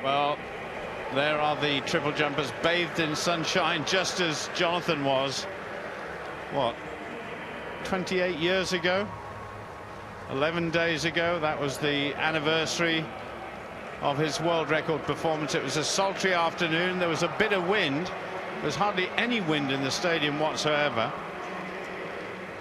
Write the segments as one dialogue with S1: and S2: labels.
S1: Well, there are the triple jumpers bathed in sunshine, just as Jonathan was, what, 28 years ago? 11 days ago. That was the anniversary of his world record performance. It was a sultry afternoon. There was a bit of wind. There's hardly any wind in the stadium whatsoever.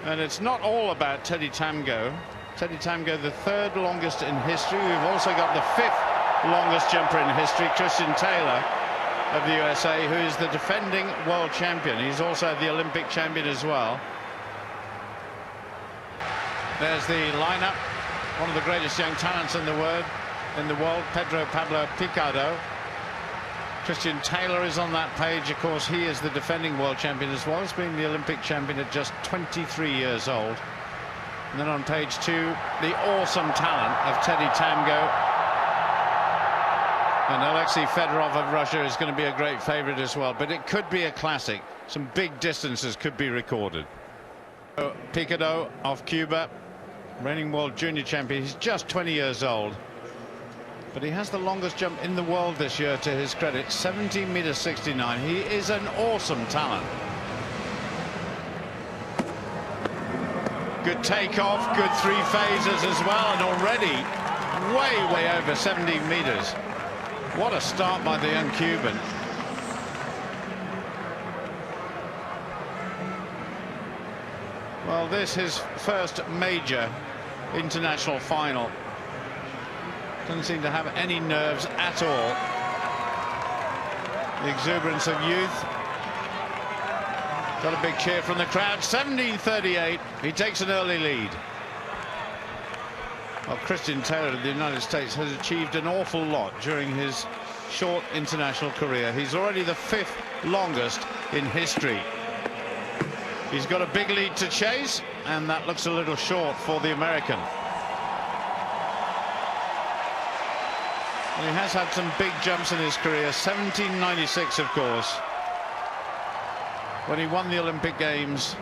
S1: And it's not all about Teddy Tamgo. Teddy Tamgo, the third longest in history. We've also got the fifth longest jumper in history, Tristan Taylor of the USA, who is the defending world champion. He's also the Olympic champion as well. There's the lineup. One of the greatest young talents in the world, Pedro Picado. Tristan Taylor is on that page. Of course, he is the defending world champion as well as being the Olympic champion at just 23 years old. And then on page 2, the awesome talent of Teddy Tamgo. And Alexei Fedorov of Russia is going to be a great favorite as well. But it could be a classic. Some big distances could be recorded. Picado of Cuba, reigning world junior champion. He's just 20 years old. But he has the longest jump in the world this year, to his credit, 17.69 meters. He is an awesome talent. Good takeoff, good 3 phases as well, and already way over 17 meters. What a start by the young Cuban. Well, this is his first major international final. Doesn't seem to have any nerves at all. The exuberance of youth. Got a big cheer from the crowd. 17.38. He takes an early lead. Well, Tristan Taylor of the United States has achieved an awful lot during his short international career. He's already the 5th longest in history. He's got a big lead to chase, and that looks a little short for the American. Well, he has had some big jumps in his career. 17.96, of course, when he won the Olympic Games.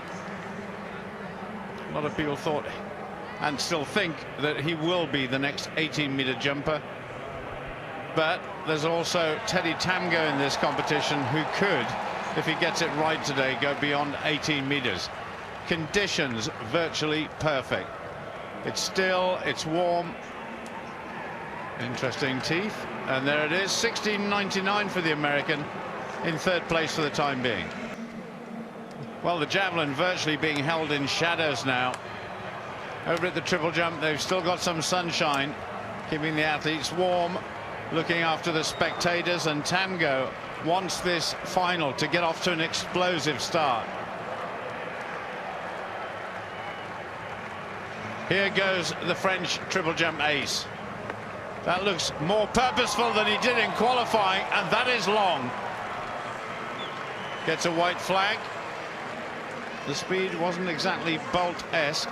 S1: A lot of people thought, and still think, that he will be the next 18-meter jumper. But there's also Teddy Tamgo in this competition, who could, if he gets it right today, go beyond 18 meters. Conditions virtually perfect. It's still, it's warm. Interesting teeth. And there it is, 16.99 for the American, in 3rd place for the time being. Well, the javelin virtually being held in shadows now. Over at the triple jump, they've still got some sunshine, keeping the athletes warm, looking after the spectators, and Tamgo wants this final to get off to an explosive start. Here goes the French triple jump ace. That looks more purposeful than he did in qualifying, and that is long. Gets a white flag. The speed wasn't exactly Bolt-esque,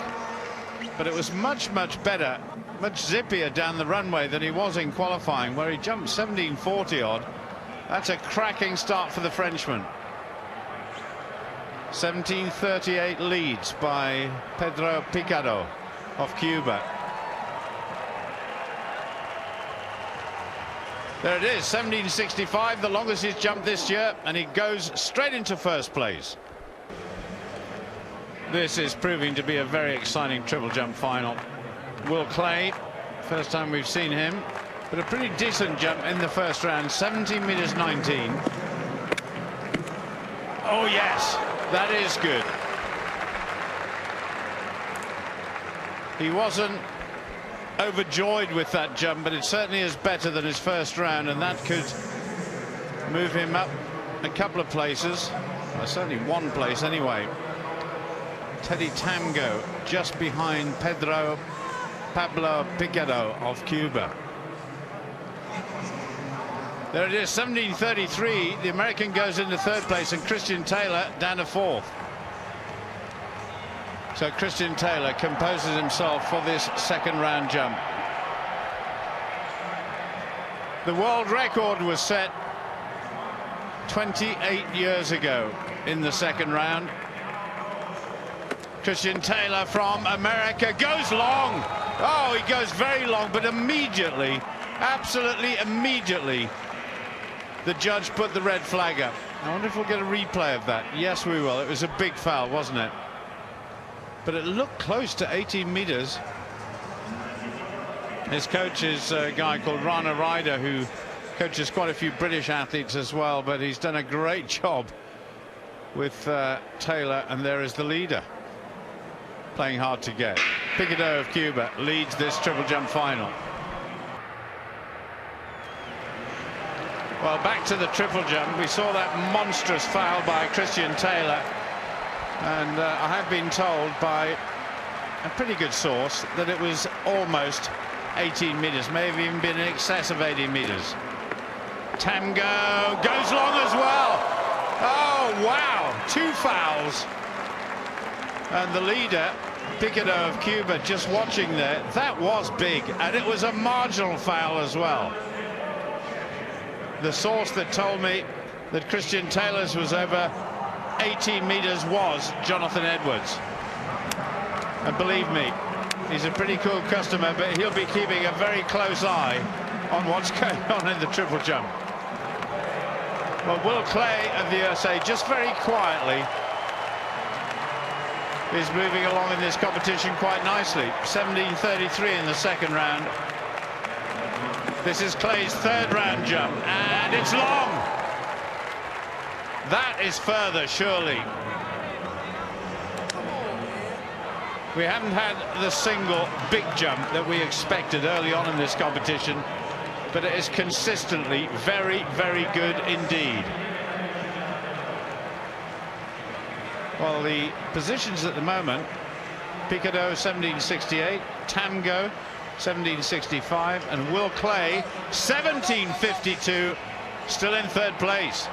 S1: but it was much better, much zippier down the runway than he was in qualifying, where he jumped 17.40 odd. That's a cracking start for the Frenchman. 17.38 leads by Pedro Picado of Cuba. There it is, 17.65, the longest he's jumped this year, and he goes straight into 1st place. This is proving to be a very exciting triple jump final. Will Clay, first time we've seen him, but a pretty decent jump in the 1st round, 17.19 meters. Oh yes, that is good. He wasn't overjoyed with that jump, but it certainly is better than his 1st round, and that could move him up a couple of places, well, certainly 1 place anyway. Teddy Tamgo just behind Pedro Picado of Cuba. There it is, 17.33. The American goes into 3rd place, and Tristan Taylor down to 4th. So Tristan Taylor composes himself for this 2nd round jump. The world record was set 28 years ago in the 2nd round. Tristan Taylor from America goes long. Oh, he goes very long, but immediately Absolutely immediately, the judge put the red flag up. I wonder if we'll get a replay of that. Yes, we will. It was a big foul, wasn't it? But it looked close to 18 meters. His coach is a guy called Rana Ryder, who coaches quite a few British athletes as well, but he's done a great job with Taylor, and there is the leader, playing hard to get. Picado of Cuba leads this triple jump final. Well, back to the triple jump. We saw that monstrous foul by Tristan Taylor, and I have been told by a pretty good source that it was almost 18 meters, may have even been in excess of 18 meters. Tamgo goes long as well. Oh wow, 2 fouls, and the leader, Picado of Cuba, just watching there. That was big, and it was a marginal foul as well. The source that told me that Tristan Taylor's was over 18 meters was Jonathan Edwards, and believe me, he's a pretty cool customer, but he'll be keeping a very close eye on what's going on in the triple jump. Well, Will Clay of the USA, just very quietly, is moving along in this competition quite nicely. 17:33 in the second round. This is Clay's third round jump, and it's long. That is further, surely. We haven't had the single big jump that we expected early on in this competition, but it is consistently very, very good indeed. Well, the positions at the moment: Picado 1768, Tamgo 1765, and Will Clay 1752, still in third place.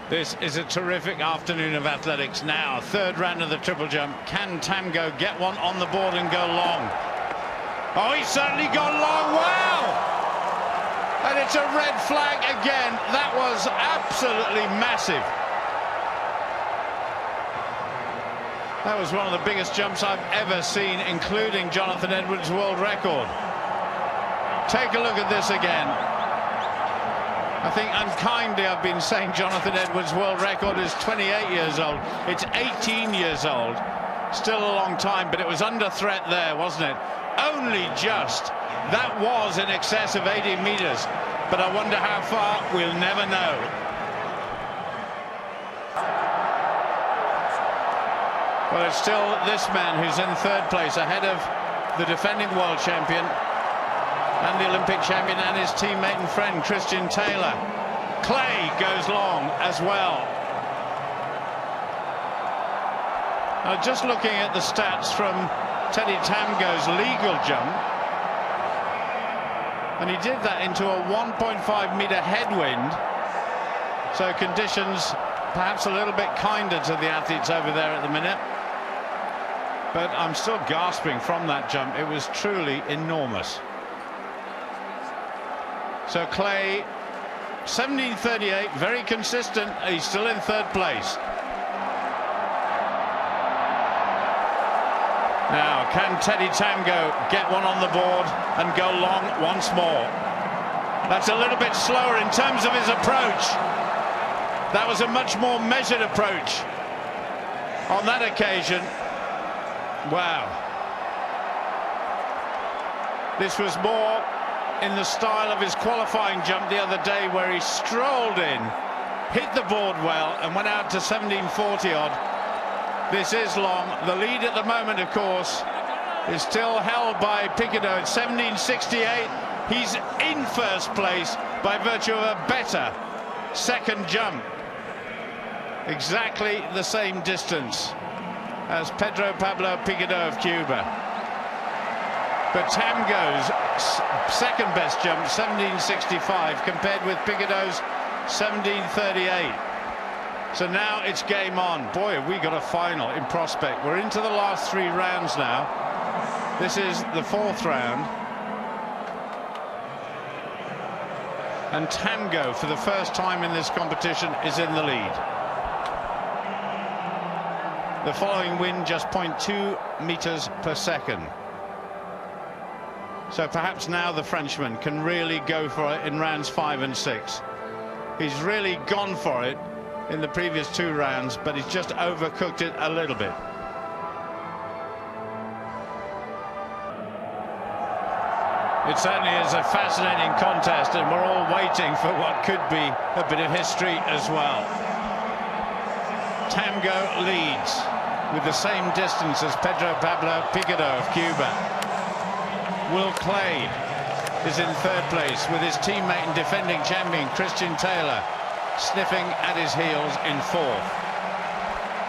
S1: This is a terrific afternoon of athletics. Now, third round of the triple jump. Can Tamgo get one on the board and go long? Oh, he's certainly gone long. Wow! And it's a red flag again. That was absolutely massive. That was one of the biggest jumps I've ever seen, including Jonathan Edwards' world record. Take a look at this again. I think unkindly I've been saying Jonathan Edwards' world record is 28 years old. It's 18 years old. Still a long time, but it was under threat there, wasn't it? Only just. That was in excess of 80 meters, but I wonder how far. We'll never know. Well, it's still this man who's in third place, ahead of the defending world champion and the Olympic champion and his teammate and friend Tristan Taylor. Clay goes long as well. Now, just looking at the stats from Teddy Tamgo's legal jump, and he did that into a 1.5 meter headwind, so conditions perhaps a little bit kinder to the athletes over there at the minute. But I'm still gasping from that jump. It was truly enormous. So Clay, 1738, very consistent. He's still in third place. Now, can Teddy Tamgo get one on the board and go long once more? That's a little bit slower in terms of his approach. That was a much more measured approach on that occasion. Wow. This was more in the style of his qualifying jump the other day, where he strolled in, hit the board well, and went out to 1740 odd. This is long. The lead at the moment, of course, is still held by Picado at 1768. He's in first place by virtue of a better second jump. Exactly the same distance as Pedro Picado of Cuba. But Tamgo's second best jump, 1765, compared with Picado's 1738. So now it's game on. Boy, have we got a final in prospect. We're into the last 3 rounds now. This is the 4th round. And Tamgo, for the first time in this competition, is in the lead. The following wind just 0.2 meters per second. So perhaps now the Frenchman can really go for it in rounds 5 and 6. He's really gone for it in the previous 2 rounds, but he's just overcooked it a little bit. It certainly is a fascinating contest, and we're all waiting for what could be a bit of history as well. Tamgo leads with the same distance as Pedro Picado of Cuba. Will Clay is in 3rd place with his teammate and defending champion Tristan Taylor sniffing at his heels in 4th.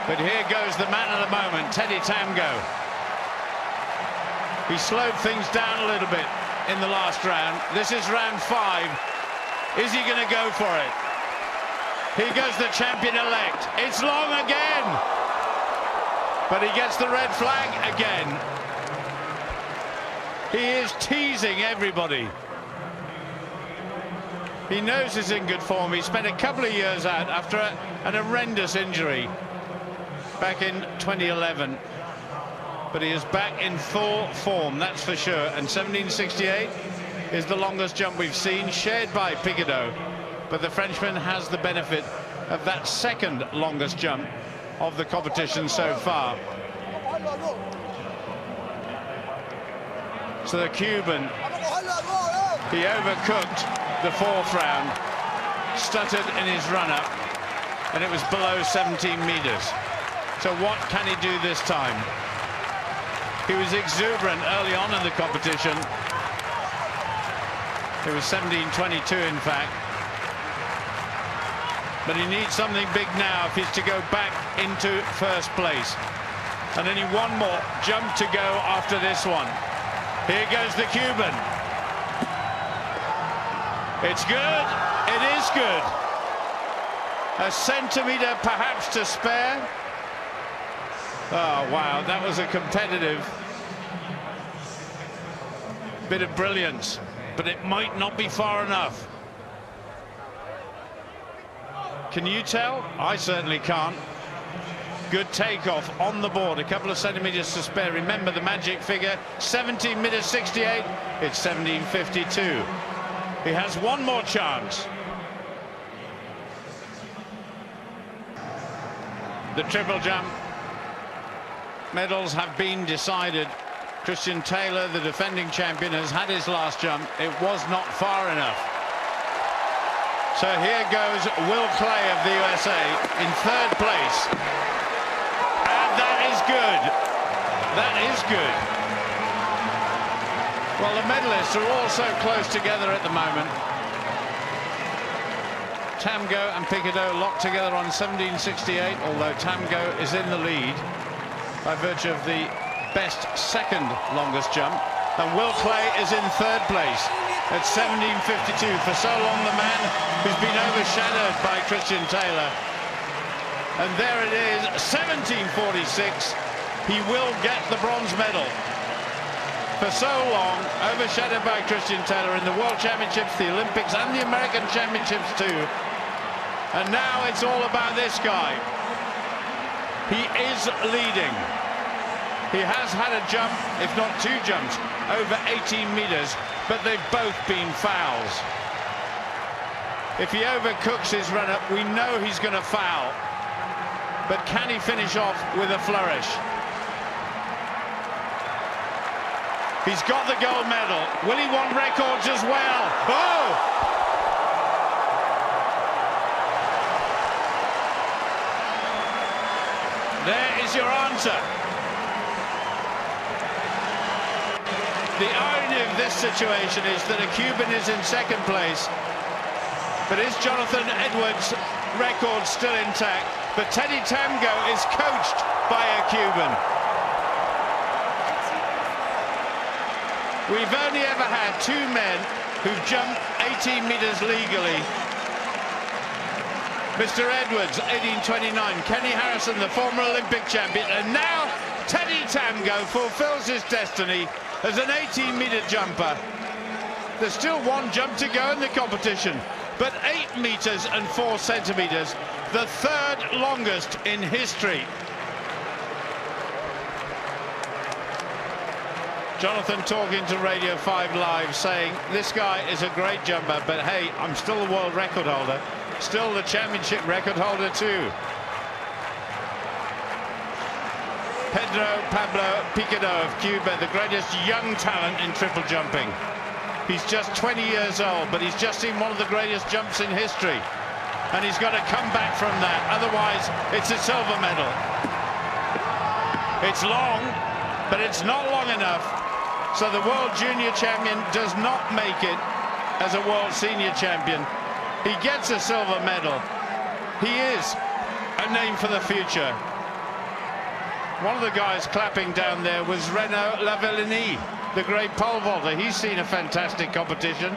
S1: But here goes the man of the moment, Teddy Tamgo. He slowed things down a little bit in the last round. This is round 5. Is he going to go for it? Here goes the champion-elect. It's long again. But he gets the red flag again. He is teasing everybody. He knows he's in good form. He spent a couple of years out after an horrendous injury back in 2011. But he is back in full form, that's for sure. And 1768 is the longest jump we've seen, shared by Picado. But the Frenchman has the benefit of that 2nd longest jump of the competition so far. So the Cuban, he overcooked the 4th round, stuttered in his run-up, and it was below 17 meters. So what can he do this time? He was exuberant early on in the competition. It was 17:22 in fact. But he needs something big now if he's to go back into 1st place. And only one more jump to go after this one. Here goes the Cuban. It's good. It is good. A centimetre perhaps to spare. Oh, wow, that was a competitive bit of brilliance, but it might not be far enough. Can you tell? I certainly can't. Good takeoff on the board, a couple of centimetres to spare. Remember the magic figure, 17 minutes 68, it's 17:52. He has one more chance. The triple jump. Medals have been decided. Tristan Taylor, the defending champion, has had his last jump. It was not far enough. So here goes Will Clay of the USA in 3rd place. And that is good. That is good. Well, the medalists are all so close together at the moment. Tamgo and Picado locked together on 1768, although Tamgo is in the lead by virtue of the best 2nd longest jump, and Will Clay is in 3rd place at 17:52. For so long the man who's been overshadowed by Tristan Taylor, and there it is, 17:46. He will get the bronze medal. For so long overshadowed by Tristan Taylor in the World Championships, the Olympics and the American Championships too, and now it's all about this guy. He is leading. He has had a jump, if not 2 jumps, over 18 meters, but they've both been fouls. If he overcooks his run-up, we know he's going to foul. But can he finish off with a flourish? He's got the gold medal. Will he want records as well? Oh! There is your answer. The irony of this situation is that a Cuban is in 2nd place, but is Jonathan Edwards' record still intact? But Teddy Tamgo is coached by a Cuban. We've only ever had 2 men who've jumped 18 meters legally. Mr. Edwards, 1829, Kenny Harrison, the former Olympic champion, and now Teddy Tamgo fulfills his destiny as an 18-meter jumper. There's still 1 jump to go in the competition, but 8 meters and 4 centimeters, the 3rd longest in history. Jonathan talking to Radio 5 Live, saying this guy is a great jumper, but hey, I'm still a world record holder, still the championship record holder too. Pedro Picado of Cuba, the greatest young talent in triple jumping. He's just 20 years old, but he's just seen one of the greatest jumps in history. And he's got to come back from that, otherwise it's a silver medal. It's long, but it's not long enough. So the world junior champion does not make it as a world senior champion. He gets a silver medal. He is a name for the future. One of the guys clapping down there was Renaud Lavillenie, the great pole vaulter. He's seen a fantastic competition.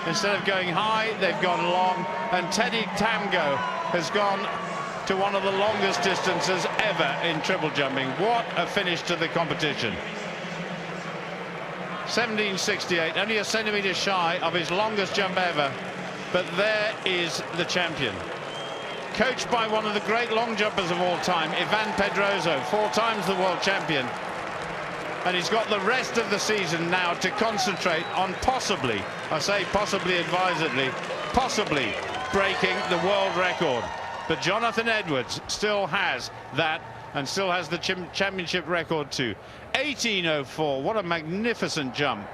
S1: Instead of going high, they've gone long, and Teddy Tamgo has gone to one of the longest distances ever in triple jumping. What a finish to the competition. 1768, only a centimetre shy of his longest jump ever, but there is the champion. Coached by one of the great long jumpers of all time, Ivan Pedroso, 4 times the world champion. And he's got the rest of the season now to concentrate on possibly, I say possibly advisedly, possibly breaking the world record. But Jonathan Edwards still has that, and still has the championship record too. 18:04, what a magnificent jump.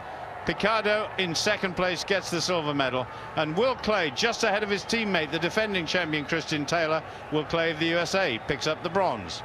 S1: Picado in second place gets the silver medal, and Will Clay just ahead of his teammate, the defending champion Tristan Taylor. Will Clay of the USA picks up the bronze.